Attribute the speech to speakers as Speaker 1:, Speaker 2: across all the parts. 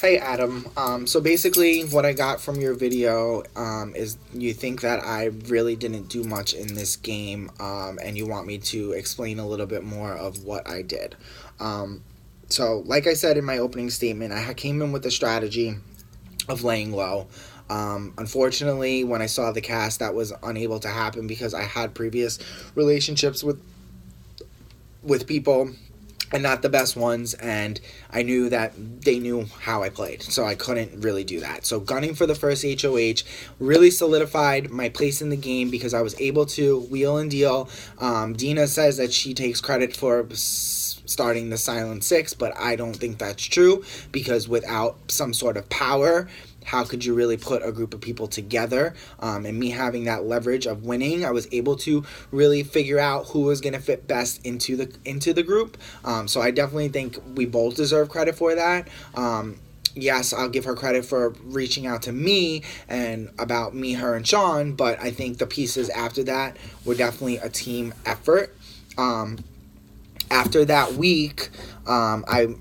Speaker 1: Hey Adam, so basically what I got from your video is you think that I really didn't do much in this game, and you want me to explain a little bit more of what I did. So like I said in my opening statement, I came in with a strategy of laying low. Unfortunately, when I saw the cast, that was unable to happen because I had previous relationships with people, and not the best ones, and I knew that they knew how I played, so I couldn't really do that. So gunning for the first HOH really solidified my place in the game because I was able to wheel and deal. Dina says that she takes credit for starting the Silent Six, but I don't think that's true because without some sort of power, how could you really put a group of people together? And me having that leverage of winning, I was able to really figure out who was going to fit best into the group. So I definitely think we both deserve credit for that. Yes, I'll give her credit for reaching out to me and about me, her, and Sean, but I think the pieces after that were definitely a team effort. After that week, I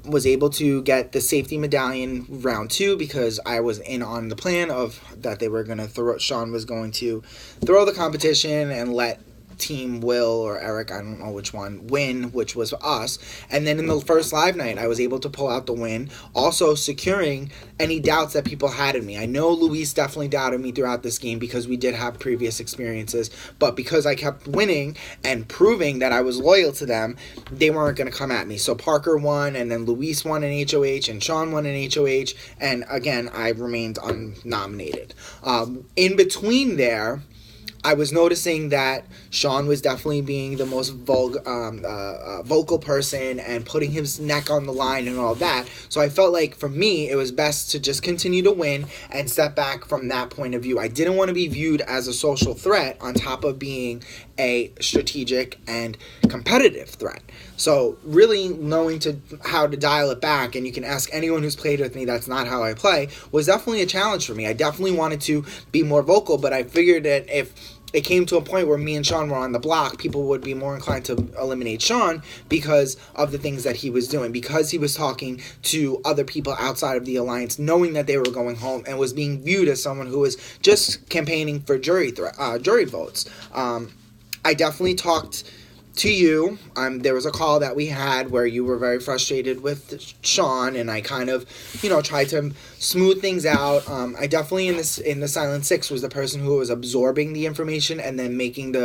Speaker 1: was able to get the safety medallion round 2 because I was in on the plan of that they were going to throw, Sean was going to throw the competition and let Team Will or Eric, I don't know which one, win, which was us. And then in the first live night, I was able to pull out the win, also securing any doubts that people had in me. I know Luis definitely doubted me throughout this game because we did have previous experiences, but because I kept winning and proving that I was loyal to them, they weren't going to come at me. So Parker won, and then Luis won an HOH, and Sean won an HOH, and again, I remained unnominated. In between there, I was noticing that Sean was definitely being the most vocal person and putting his neck on the line and all that. So I felt like for me, it was best to just continue to win and step back from that point of view. I didn't want to be viewed as a social threat on top of being a strategic and competitive threat. So really knowing how to dial it back, and you can ask anyone who's played with me, that's not how I play, was definitely a challenge for me. I definitely wanted to be more vocal, but I figured that if it came to a point where me and Sean were on the block, people would be more inclined to eliminate Sean because of the things that he was doing, because he was talking to other people outside of the alliance, knowing that they were going home, and was being viewed as someone who was just campaigning for jury votes. I definitely talked to you. There was a call that we had where you were very frustrated with Sean, and I kind of, tried to smooth things out. I definitely in the Silent Six was the person who was absorbing the information and then making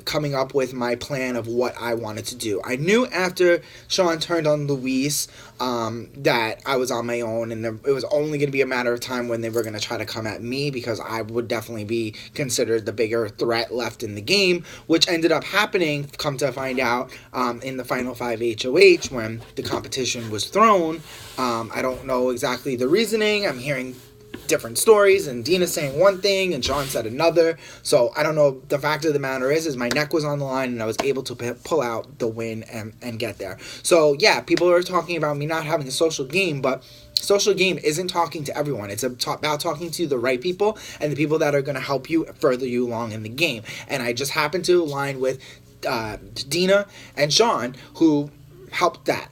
Speaker 1: coming up with my plan of what I wanted to do. I knew after Sean turned on Luis that I was on my own, and it was only going to be a matter of time when they were going to try to come at me because I would definitely be considered the bigger threat left in the game, which ended up happening, come to find out, in the final 5 HOH when the competition was thrown. I don't know exactly the reasoning. I'm hearing different stories, and Dina saying one thing and Sean said another, so I don't know. The fact of the matter is my neck was on the line and I was able to pull out the win and get there. So yeah, people are talking about me not having a social game, but social game isn't talking to everyone. It's about talking to the right people and the people that are going to help you further you along in the game, and I just happened to align with Dina and Sean, who helped that.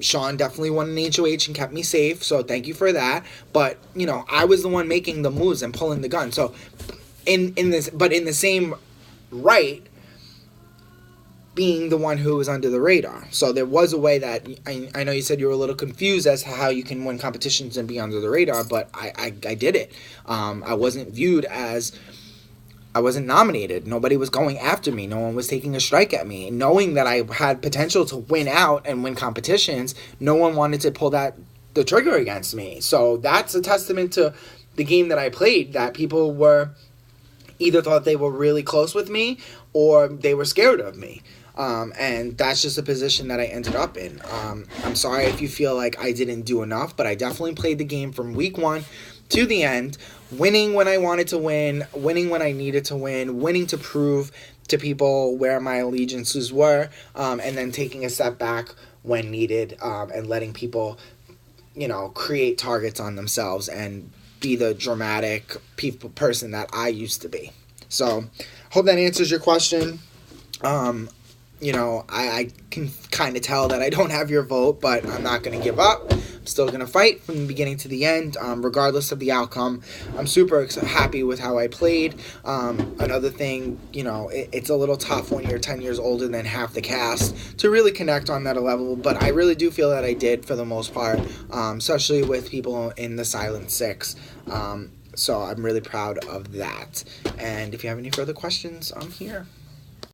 Speaker 1: Sean definitely won an HOH and kept me safe, so thank you for that. But I was the one making the moves and pulling the gun. So in the same right, being the one who was under the radar. So there was a way that I know you said you were a little confused as to how you can win competitions and be under the radar, but I did it. I wasn't viewed as, I wasn't nominated. Nobody was going after me. No one was taking a strike at me. Knowing that I had potential to win out and win competitions, no one wanted to pull the trigger against me. So that's a testament to the game that I played, that people were either thought they were really close with me or they were scared of me. And that's just a position that I ended up in. I'm sorry if you feel like I didn't do enough, but I definitely played the game from week 1 to the end, winning when I wanted to win, winning when I needed to win, winning to prove to people where my allegiances were, and then taking a step back when needed, and letting people, create targets on themselves and be the dramatic person that I used to be. So, hope that answers your question. I can kind of tell that I don't have your vote, but I'm not going to give up. I'm still going to fight from the beginning to the end, regardless of the outcome. I'm super happy with how I played. Another thing, it's a little tough when you're 10 years older than half the cast to really connect on that level, but I really do feel that I did for the most part, especially with people in the Silent Six. So I'm really proud of that. And if you have any further questions, I'm here.